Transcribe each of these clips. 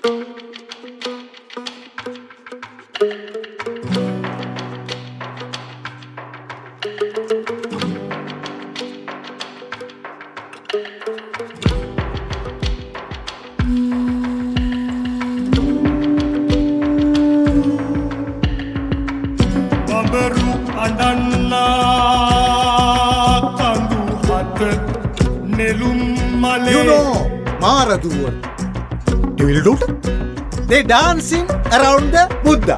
You know Maraduwa. You will do it? They dancing around the Buddha.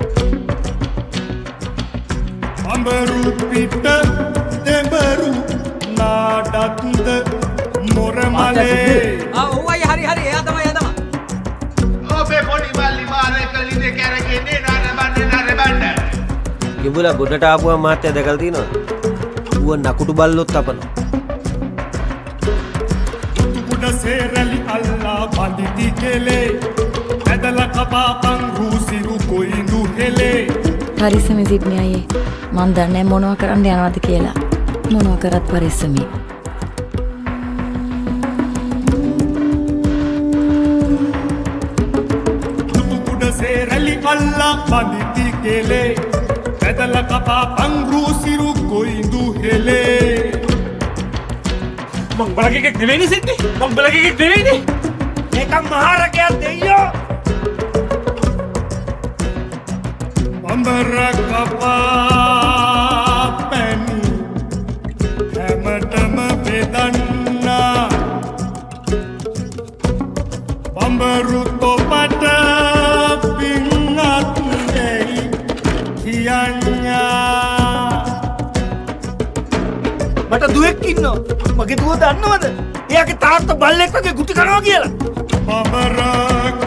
Ambaru pitta dembaru nadatda moramale. Oh ay hari eya tama. ඔබේ පොඩි බල්ලි මාරේ කලිදේ කැරකෙන්නේ නර බණ්ඩ. කිඹුලා ගොඩට ආපුවම මාත්‍ය දැකලා තියෙනවද? ඌව නකුටු බල්ලොත් අපනවා. Serali Allah banditi kele adala kaba pangusiru koindu hele පරිස්සමෙ සිට්නි අයියේ මන් දන්නේ මොනවා කරන්න යනවද කියලා මොනවා කරත් පරිස්සමෙ tukuda serali Allah banditi kele adala kaba pangusiru koindu hele මං බලකෙක් නෙවෙයිනේ සිද්දි මං බලකෙක් නෙවෙයිනේ මේක මහරකයක් දෙයියෝ අම්බරකපා පැණි හැමතම බෙදන්නා බම්බරු තොපට පින්නත් දෙයි කියන්නා මට දුවෙක් ඉන්නවා මගේ දුව දන්නවද? එයාගේ තාත්තා බල්ලෙක් වගේ ගුටි කනවා කියලා. බබරක්